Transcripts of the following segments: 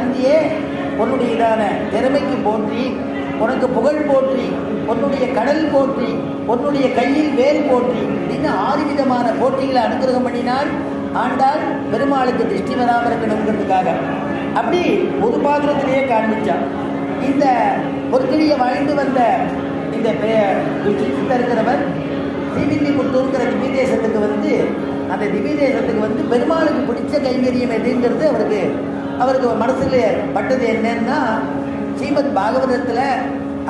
ஆனந்தியே உன்னுடையதான திறமைக்கு போற்றி, உனக்கு புகழ் போற்றி, உன்னுடைய கடல் போற்றி, உன்னுடைய கையில் வேல் போற்றி அப்படின்னு 6 விதமான போற்றிகளை அனுகிரகம் பண்ணினால் ஆண்டாள் பெருமாளுக்கு திருஷ்டி வராமல் இருக்கணுங்கிறதுக்காக அப்படி ஒரு பாத்திரத்திலேயே காண்பிச்சான். இந்த பொற்கிழியை வாழ்ந்து வந்த இந்த இருக்கிறவர் ஸ்ரீவில்லிபுத்தூருங்கிற திவ்ய தேசத்துக்கு வந்து அந்த திவ்ய தேசத்துக்கு வந்து பெருமாளுக்கு பிடிச்ச கைங்கரியம் எதுங்கிறது அவருக்கு மனசுல பட்டது என்னன்னா, ஸ்ரீமத் பாகவதத்தில்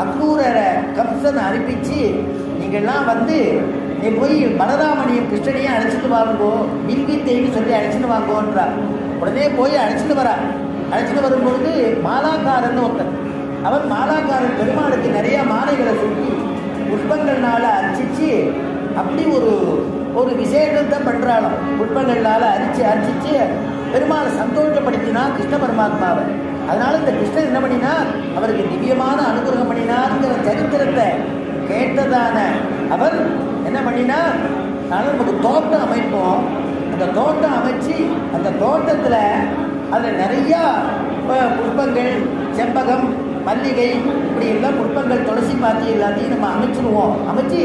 அக்ரூரரை கம்சன் அனுப்பிச்சு நீங்கள்லாம் வந்து நீ போய் பலராமனையும் கிருஷ்ணனையும் அழைச்சிட்டு வாங்கோ, வில்வித்தைன்னு சொல்லி அழைச்சிட்டு வாங்கோன்றார். உடனே போய் அழைச்சிட்டு வரும்பொழுது மாலாக்காரன் ஒருத்தன், அவன் மாலாக்காரன் பெருமாளுக்கு நிறையா மாலைகளை சுட்டி புஷ்பங்கள்னால அர்ச்சிச்சு அப்படி ஒரு விசேஷத்தை பண்ணுறாலும் புஷ்பங்கள்னால அர்ச்சிச்சு பெருமாளை சந்தோஷப்படுத்தினா கிருஷ்ண பரமாத்மாவை. அதனால இந்த கிருஷ்ணன் என்ன பண்ணினார், அவருக்கு திவ்யமான அனுகிரகம் பண்ணினார்ங்கிற சரித்திரத்தை கேட்டதான அவர் என்ன பண்ணினார், அதனால் நமக்கு தோட்டம் அமைப்போம், அந்த தோட்டம் அமைச்சு அந்த தோட்டத்தில் அதில் நிறையா புஷ்பங்கள், செம்பகம், மல்லிகை, இப்படி எல்லாம் புஷ்பங்கள், துளசி பாத்தி எல்லாத்தையும் நம்ம அமைச்சு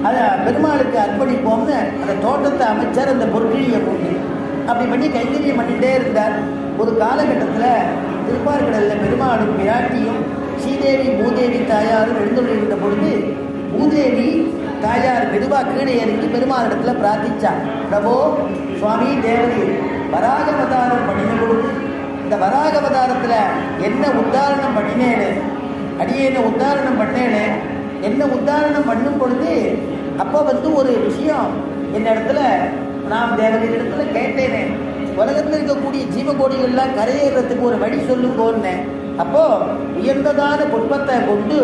அதை பெருமாளுக்கு அர்ப்பணிப்போம்னு அந்த தோட்டத்தை அமைச்சார். அந்த பொற்கிழியை கொண்டு அப்படி பண்ணி கைங்கரியம் பண்ணிகிட்டே இருந்தார். ஒரு காலகட்டத்தில் திருப்பார்கடலில் பெருமாளும் பிராட்டியும் ஸ்ரீதேவி பூதேவி தாயாரும் எழுந்துள்ளிருந்த பொழுது பூதேவி தாயார் மெதுவாக கீழே இறங்கி பெருமாளிடத்தில் பிரார்த்திச்சார். பிரபோ சுவாமி தேவரி வராகவதாரம் பண்ணின பொழுது இந்த வராகவதாரத்தில் என்ன உத்தாரணம் பண்ணினேன்னு அடியேன உத்தாரணம் பண்ணேன்னு என்ன உத்தாரணம் பண்ணும் பொழுது அப்போ வந்து ஒரு விஷயம் என்ன இடத்துல நான் தேவரின் இடத்துல கேட்டேனே, உலகத்தில் இருக்கக்கூடிய ஜீவகோடிகள்லாம் கரையேறதுக்கு ஒரு வழி சொல்லுங்கோன்னு. அப்போது உயர்ந்ததான புஷ்பத்தை கொண்டு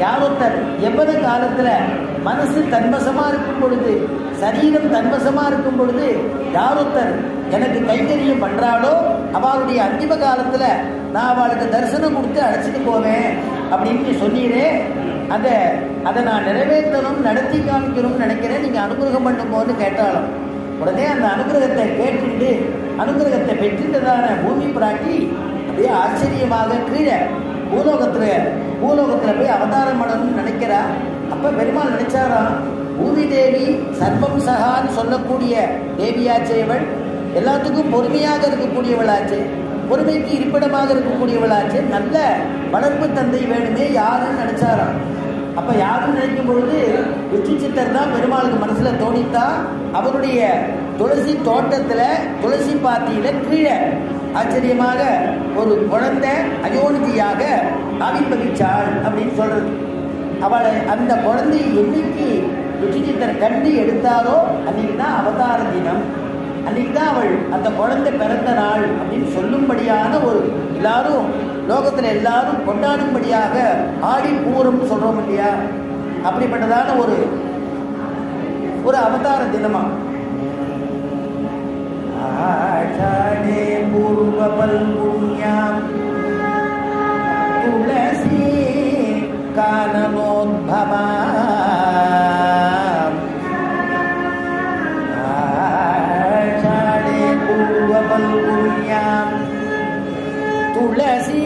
யாரொருத்தர் எவ்வளவு காலத்தில் மனசு தன்வசமாக இருக்கும் பொழுது, சரீரம் தன்வசமாக இருக்கும் பொழுது யாரொருத்தர் எனக்கு கைங்கரியம் பண்ணுறாளோ அவளுடைய அந்திம காலத்தில் நான் அவளுக்கு தரிசனம் கொடுத்து அழைச்சிட்டு போவேன் அப்படின்னு சொன்னீரே, அதை நான் நிறைவேற்றணும், நடத்தி காமிக்கணும்னு நினைக்கிறேன், நீங்கள் அனுகிரகம் பண்ணும்போது கேட்டாலும். உடனே அந்த அனுகிரகத்தை கேட்டுட்டு அனுகிரகத்தை பெற்றுட்டதான பூமி பிராட்டி அப்படியே ஆச்சரியமாக கீழே பூலோகத்தில் போய் அவதாரம் பண்ணணும்னு நினைக்கிறா. அப்போ பெருமாள் நினைச்சாராம், பூமி தேவி சர்வம் சகான்னு சொல்லக்கூடிய தேவியாச்சேவள், எல்லாத்துக்கும் பொறுமையாக இருக்கக்கூடியவளாச்சு, பொறுமைக்கு இருப்பிடமாக இருக்கக்கூடியவளாச்சு, நல்ல வளர்ப்பு தந்தை வேணுமே யாருன்னு நினைச்சாராம். அப்போ யாருன்னு நினைக்கும் பொழுது விஷ்ணு சித்தர் தான் பெருமாளுக்கு மனசில் தோணித்தா. அவருடைய துளசி தோட்டத்தில் துளசி பாத்தியில் கீழே ஆச்சரியமாக ஒரு குழந்தை அயோனிதியாக ஆவிர்வகிச்சாள் அப்படின்னு சொல்கிறது. அவளை அந்த குழந்தையை என்னைக்கு விஷ்ணு சித்தர் கண்டு எடுத்தாரோ அன்றைக்கி தான் அவதார தினம், அன்றைக்கி தான் அவள் அந்த குழந்தை பிறந்த நாள் அப்படின்னு சொல்லும்படியான ஒரு எல்லாரும் லோகத்தில் எல்லாரும் கொண்டாடும்படியாக ஆடி பூரம்னு சொல்கிறோம் இல்லையா, அப்படிப்பட்டதான ஒரு அவதார தினமா. ஆஷாடே பூர்வ பல்குண்யாம் துளசி கானனோத்பவா ஆஷாடே பூர்வ பல்குண்யாம் துளசி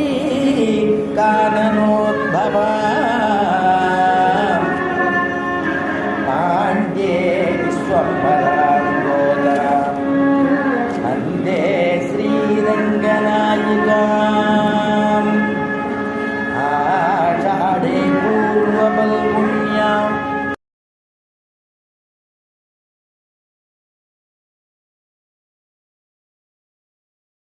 கானனோத்பவா